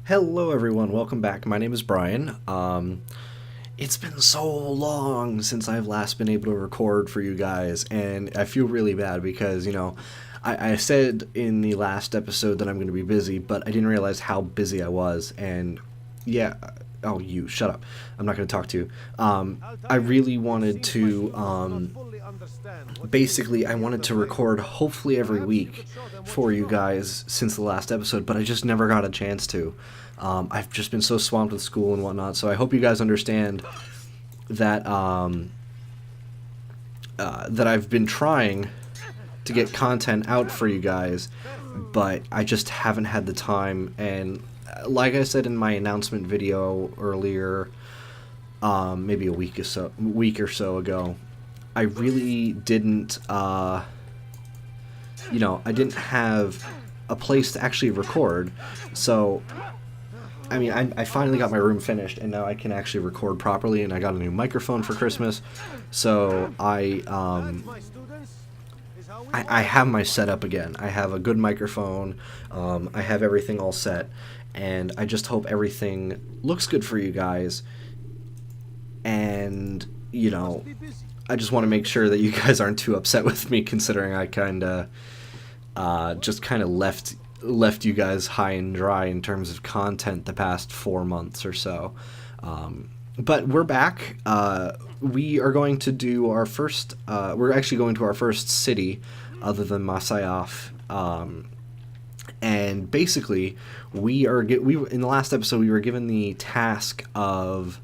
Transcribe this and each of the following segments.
Hello, everyone. Welcome back. My name is Brian. It's been so long since I've last been able to record for you guys, and I feel really bad because, I said in the last episode that I'm going to be busy, but I didn't realize how busy I was, and yeah. Oh, you, shut up. I'm not going to talk to you. I really wanted to, basically, I wanted to record hopefully every week for you guys since the last episode, but I just never got a chance to. I've just been so swamped with school and whatnot, so I hope you guys understand that that I've been trying to get content out for you guys, but I just haven't had the time. And like I said in my announcement video earlier, maybe a week or so ago, I really didn't, I didn't have a place to actually record. So, I mean, I finally got my room finished, and now I can actually record properly, and I got a new microphone for Christmas. So, I have my setup again. I have a good microphone. I have everything all set, and I just hope everything looks good for you guys. And, I just want to make sure that you guys aren't too upset with me, considering I just kind of left you guys high and dry in terms of content the past 4 months or so. But we're back. We are going to do our first. We're actually going to our first city, other than Masyaf. And basically, we in the last episode we were given the task of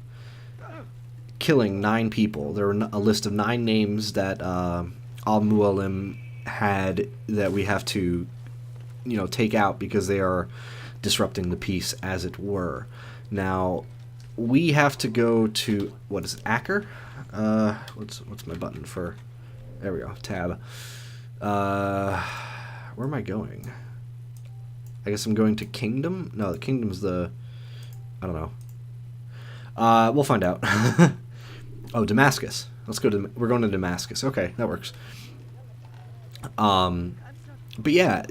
killing 9 people. There were a list of 9 names that Al Mualim had that we have to, take out because they are disrupting the peace, as it were. Now, we have to go to, what is it, Acker? What's my button for? There we go, tab. Where am I going? I guess I'm going to Kingdom? No, the Kingdom's I don't know. We'll find out. Oh, Damascus. We're going to Damascus. Okay, that works. But yeah,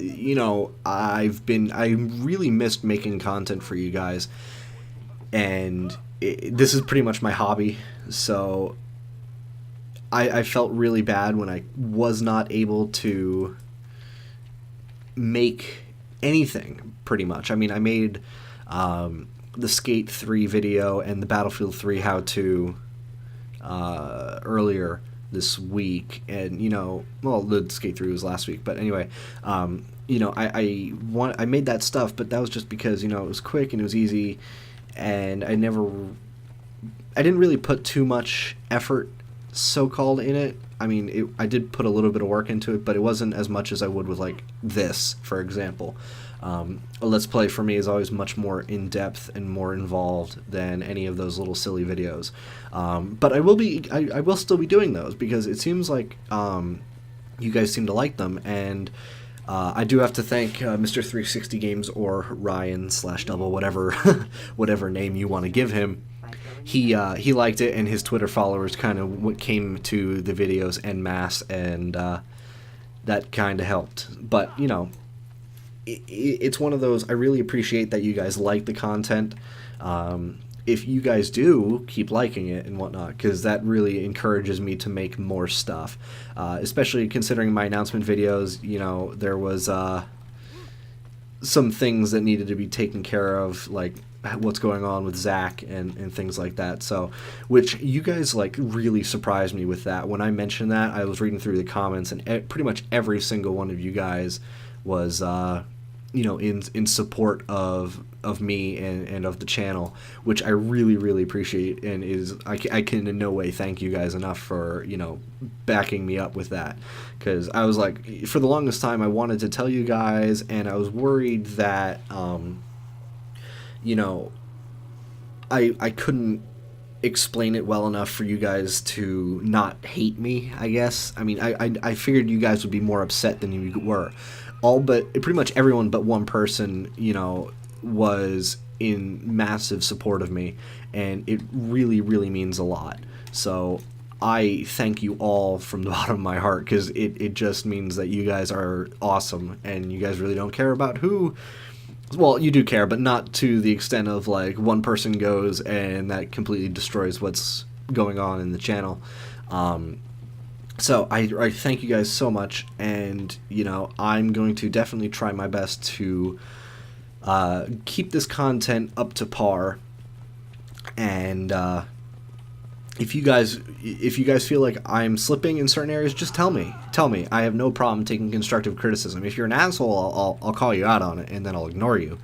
I really missed making content for you guys, and this is pretty much my hobby, so I felt really bad when I was not able to make anything, pretty much. I mean, I made the Skate 3 video and the Battlefield 3 how-to earlier this week, and the Skate 3 was last week, but anyway, I made that stuff, but that was just because it was quick and it was easy, and I didn't really put too much effort, so-called, in it. I mean, I did put a little bit of work into it, but it wasn't as much as I would with, like, this, for example. A Let's Play for me is always much more in-depth and more involved than any of those little silly videos. But I will still be doing those, because it seems like you guys seem to like them, and I do have to thank Mr. 360 Games, or Ryan/Double, whatever name you want to give him. He liked it, and his Twitter followers kind of came to the videos en masse, and that kind of helped. But, it's one of those. I really appreciate that you guys like the content. If you guys do, keep liking it and whatnot, because that really encourages me to make more stuff. Especially considering my announcement videos, there was some things that needed to be taken care of, like what's going on with Zach and things like that. So, which you guys really surprised me with that. When I mentioned that, I was reading through the comments, and pretty much every single one of you guys was in support of me and of the channel, which I really, really appreciate, and I can in no way thank you guys enough for backing me up with that, because I was like, for the longest time I wanted to tell you guys, and I was worried that I couldn't explain it well enough for you guys to not hate me, I guess. I mean, I figured you guys would be more upset than you were. Pretty much everyone but one person, was in massive support of me, and it really, really means a lot. So I thank you all from the bottom of my heart, because it just means that you guys are awesome, and you guys really don't care about who Well, you do care, but not to the extent of like one person goes and that completely destroys what's going on in the channel. Um, so I thank you guys so much, and you know I'm going to definitely try my best to keep this content up to par. And if you guys feel like I'm slipping in certain areas, just tell me. Tell me. I have no problem taking constructive criticism. If you're an asshole, I'll call you out on it, and then I'll ignore you.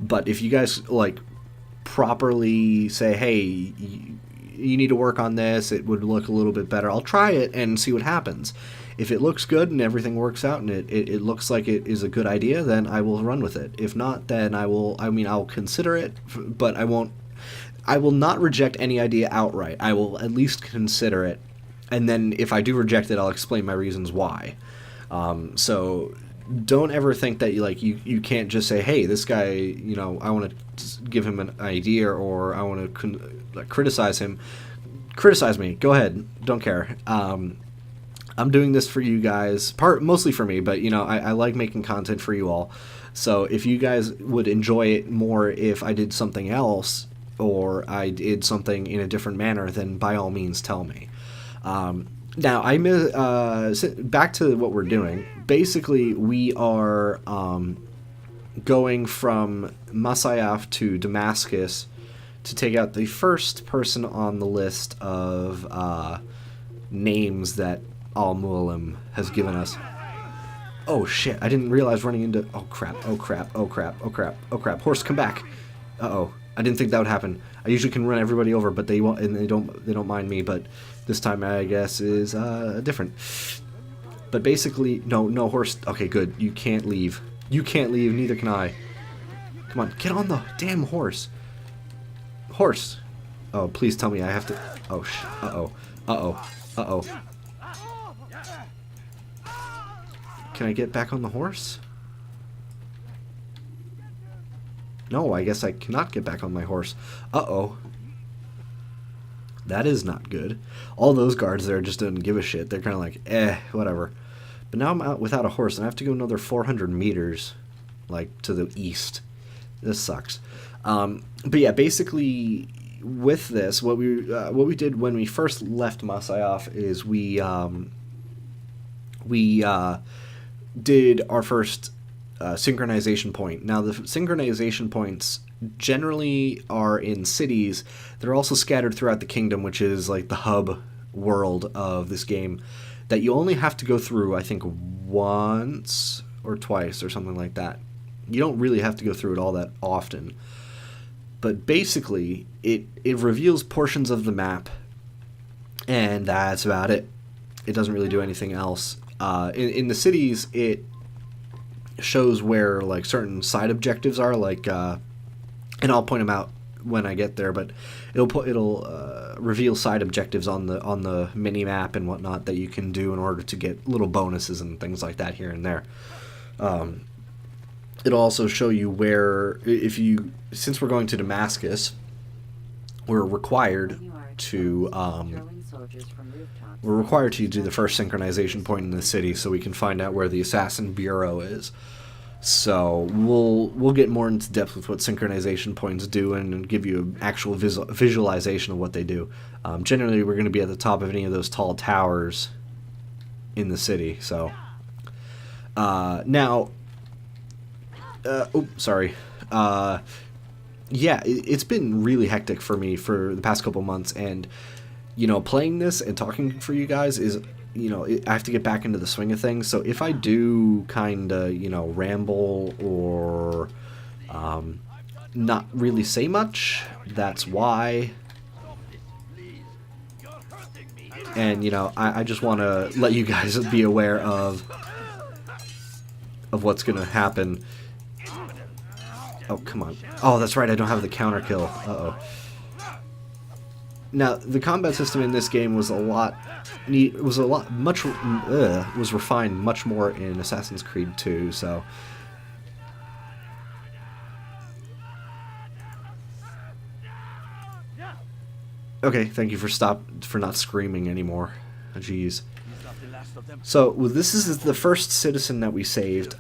But if you guys like properly say, hey, you need to work on this, it would look a little bit better, I'll try it and see what happens. If it looks good and everything works out and it looks like it is a good idea, then I will run with it. If not, then I'll consider it, but I will not reject any idea outright. I will at least consider it, and then if I do reject it, I'll explain my reasons why. So don't ever think that you can't just say, hey, this guy, you know, I want to give him an idea, or I want to criticize him. Criticize me. Go ahead. Don't care. I'm doing this for you guys, mostly for me, but you know, I like making content for you all. So if you guys would enjoy it more if I did something else, or I did something in a different manner, then by all means tell me. Now, back to what we're doing. Basically, we are going from Masyaf to Damascus to take out the first person on the list of names that Al-Mualim has given us. Oh shit, I didn't realize running into... Oh crap, oh crap, oh crap, oh crap, oh crap. Horse, come back. Uh-oh. I didn't think that would happen. I usually can run everybody over, but they won't, and they don't mind me, but this time I guess is different. But basically, no horse. Okay, good. You can't leave. You can't leave, neither can I. Come on, get on the damn horse. Horse. Oh, please tell me I have to... Oh, uh-oh. Uh-oh. Uh-oh. Can I get back on the horse? No, I guess I cannot get back on my horse. Uh-oh. That is not good. All those guards there just didn't give a shit. They're kind of like, whatever. But now I'm out without a horse, and I have to go another 400 meters, like, to the east. This sucks. But yeah, basically, with this, what we did when we first left Masyaf is we did our first synchronization point. Now, the synchronization points generally are in cities. They're also scattered throughout the kingdom, which is like the hub world of this game, that you only have to go through, I think, once or twice or something like that. You don't really have to go through it all that often. But basically, it reveals portions of the map, and that's about it. It doesn't really do anything else. In the cities, it shows where like certain side objectives are, like, and I'll point them out when I get there. But it'll reveal side objectives on the mini map and whatnot that you can do in order to get little bonuses and things like that here and there. It'll also show you where, since we're going to Damascus, we're required to do the first synchronization point in the city, so we can find out where the Assassin Bureau is. So we'll get more into depth with what synchronization points do and give you an actual visualization of what they do. Generally, we're going to be at the top of any of those tall towers in the city. So now, sorry. Yeah, it's been really hectic for me for the past couple months, and you know, playing this and talking for you guys is, you know, I have to get back into the swing of things. So if I do kind of, you know, ramble or not really say much, that's why. And, you know, I just want to let you guys be aware of what's going to happen. Oh, come on. Oh, that's right, I don't have the counter kill. Uh-oh. Now, the combat system in this game was was refined much more in Assassin's Creed 2, so... Okay, thank you for not screaming anymore. Jeez. So well, this is the first citizen that we saved.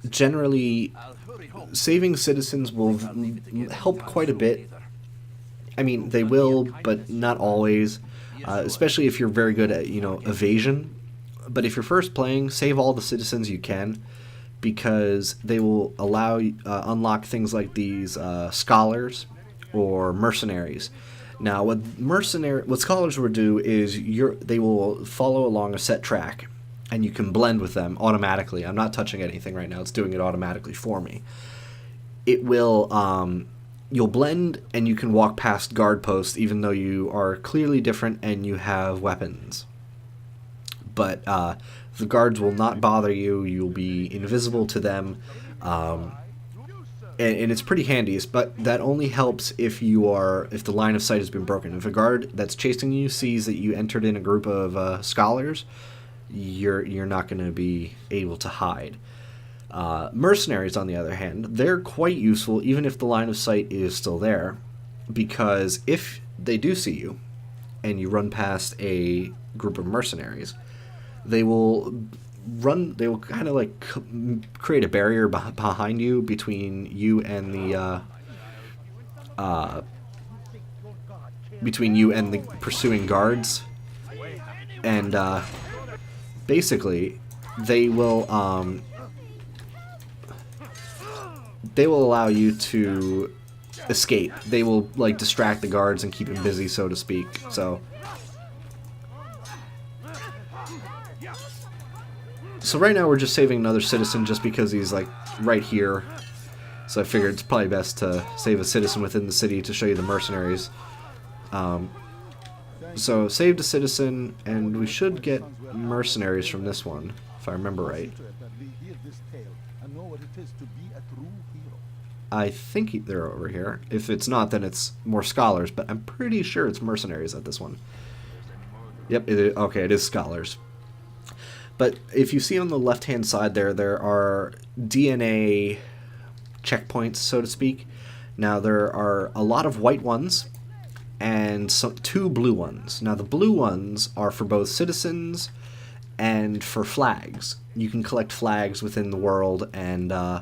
Generally, saving citizens will help quite a bit. I mean, they will, but not always. Especially if you're very good at, evasion. But if you're first playing, save all the citizens you can, because they will allow unlock things like these scholars or mercenaries. Now, what scholars will do is they will follow along a set track, and you can blend with them automatically. I'm not touching anything right now; it's doing it automatically for me. It will. You'll blend, and you can walk past guard posts, even though you are clearly different and you have weapons. But the guards will not bother you. You'll be invisible to them. And it's pretty handy, but that only helps if the line of sight has been broken. If a guard that's chasing you sees that you entered in a group of scholars, you're not going to be able to hide. Mercenaries, on the other hand, they're quite useful even if the line of sight is still there, because if they do see you and you run past a group of mercenaries, they will kind of like create a barrier behind you, between you and the pursuing guards, and basically they will allow you to escape. They will like distract the guards and keep them busy, so to speak. So right now we're just saving another citizen just because he's like right here. So I figured it's probably best to save a citizen within the city to show you the mercenaries. So saved a citizen, and we should get mercenaries from this one, if I remember right. I think they're over here. If it's not, then it's more scholars, but I'm pretty sure it's mercenaries at this one. Yep, okay, it is scholars. But if you see on the left-hand side there are DNA checkpoints, so to speak. Now, there are a lot of white ones and two blue ones. Now, the blue ones are for both citizens and for flags. You can collect flags within the world, and they're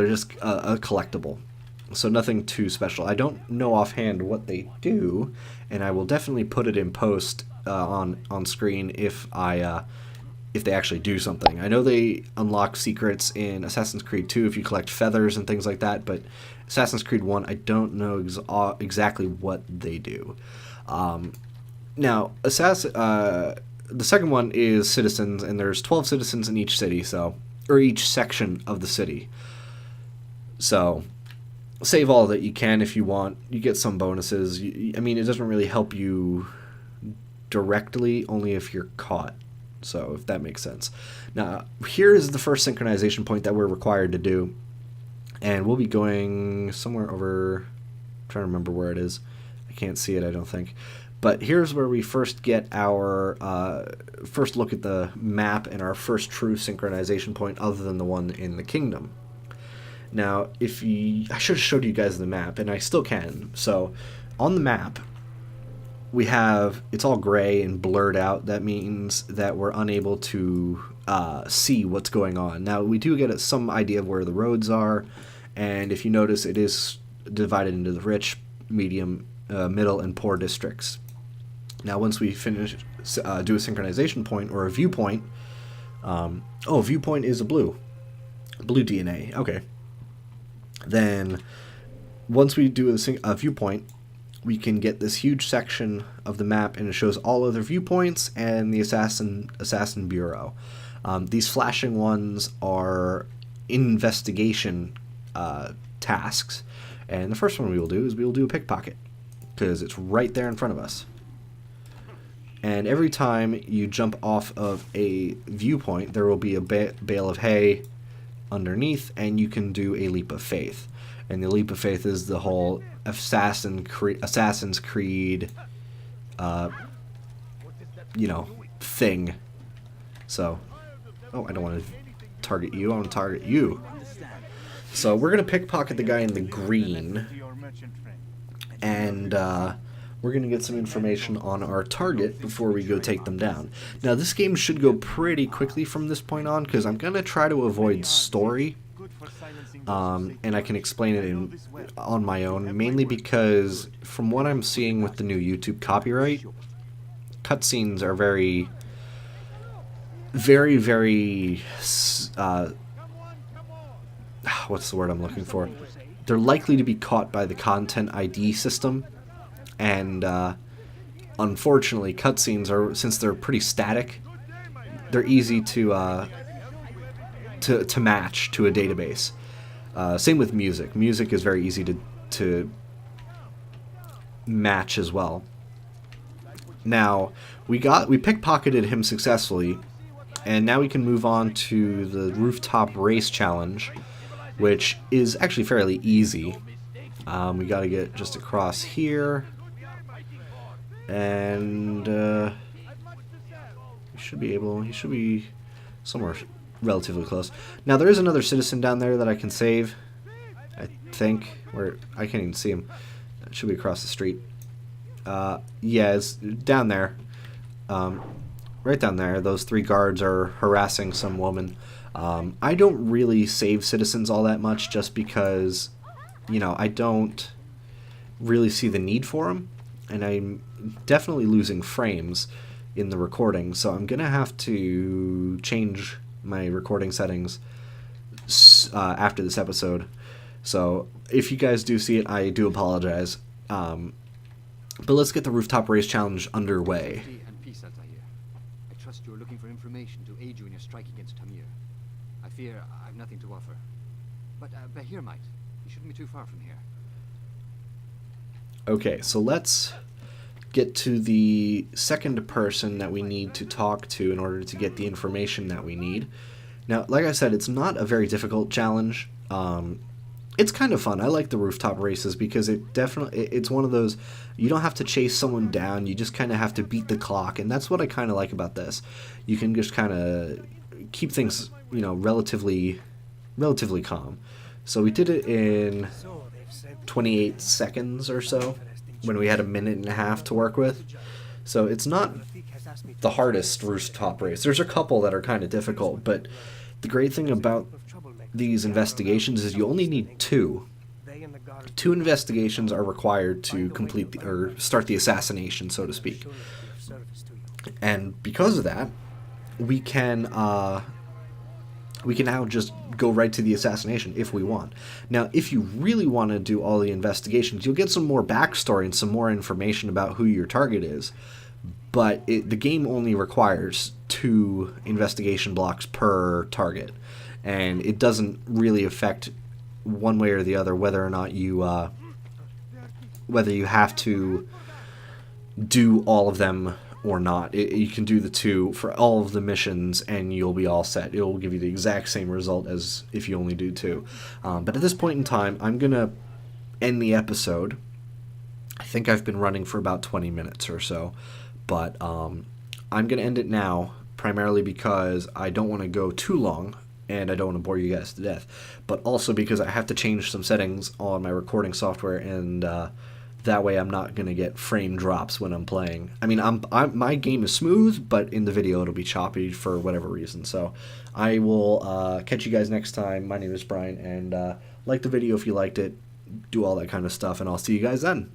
just a collectible. So nothing too special. I don't know offhand what they do, and I will definitely put it in post on screen if they actually do something. I know they unlock secrets in Assassin's Creed 2 if you collect feathers and things like that, but Assassin's Creed 1, I don't know exactly what they do. Now, the second one is citizens, and there's 12 citizens in each city, or each section of the city. So save all that you can if you want. You get some bonuses. I mean, it doesn't really help you directly, only if you're caught. So if that makes sense. Now, here is the first synchronization point that we're required to do. And we'll be going somewhere over... I'm trying to remember where it is. I can't see it, I don't think. But here's where we first get our first look at the map and our first true synchronization point other than the one in the kingdom. Now, I should have showed you guys the map, and I still can. So, on the map, we have, it's all gray and blurred out. That means that we're unable to see what's going on. Now, we do get some idea of where the roads are, and if you notice, it is divided into the rich, medium, middle, and poor districts. Now, once we finish, do a synchronization point or a viewpoint. Viewpoint is a blue DNA. Okay. Then, once we do a viewpoint, we can get this huge section of the map, and it shows all other viewpoints and the assassin bureau. These flashing ones are investigation tasks, and the first one we will do is we will do a pickpocket, because it's right there in front of us. And every time you jump off of a viewpoint, there will be a bale of hay underneath, and you can do a leap of faith. And the leap of faith is the whole Assassin's Creed, thing. So, I don't want to target you. I want to target you. So we're going to pickpocket the guy in the green, and we're we're going to get some information on our target before we go take them down. Now, this game should go pretty quickly from this point on, because I'm going to try to avoid story, and I can explain it on my own, mainly because from what I'm seeing with the new YouTube copyright, cutscenes are very, what's the word I'm looking for? They're likely to be caught by the content ID system, and unfortunately, cutscenes are, since they're pretty static, they're easy to match to a database. Same with music. Music is very easy to match as well. Now, we pickpocketed him successfully, and now we can move on to the rooftop race challenge, which is actually fairly easy. We got to get just across here, and he should be somewhere relatively close. Now, there is another citizen down there that I can save, I think. Where I can't even see him. It should be across the street. Yeah, it's down there. Right down there. Those 3 guards are harassing some woman. I don't really save citizens all that much, just because, you know, I don't really see the need for them, and I'm definitely losing frames in the recording, so I'm gonna have to change my recording settings after this episode. So if you guys do see it, I do apologize. But let's get the rooftop race challenge underway. I trust you are looking for information to aid you in your strike against Tamir. I fear I've nothing to offer. But Bahir might. He shouldn't be too far from here. Okay, so let's get to the second person that we need to talk to in order to get the information that we need. Now, like I said, it's not a very difficult challenge. It's kind of fun. I like the rooftop races because it's one of those, you don't have to chase someone down, you just kind of have to beat the clock, and that's what I kind of like about this. You can just kind of keep things, you know, relatively calm. So we did it in 28 seconds or so, when we had a minute and a half to work with. So it's not the hardest rooftop race. There's a couple that are kind of difficult, but the great thing about these investigations is you only need 2. 2 investigations are required to complete or start the assassination, so to speak. And because of that, we can now just go right to the assassination if we want. Now, if you really want to do all the investigations, you'll get some more backstory and some more information about who your target is. But the game only requires 2 investigation blocks per target, and it doesn't really affect one way or the other whether or not you have to do all of them or not. You can do the 2 for all of the missions and you'll be all set. It will give you the exact same result as if you only do 2. But at this point in time, I'm going to end the episode. I think I've been running for about 20 minutes or so, but I'm going to end it now, primarily because I don't want to go too long and I don't want to bore you guys to death, but also because I have to change some settings on my recording software, and that way I'm not going to get frame drops when I'm playing. I mean, my game is smooth, but in the video it'll be choppy for whatever reason. So I will catch you guys next time. My name is Brian, and like the video if you liked it, do all that kind of stuff, and I'll see you guys then.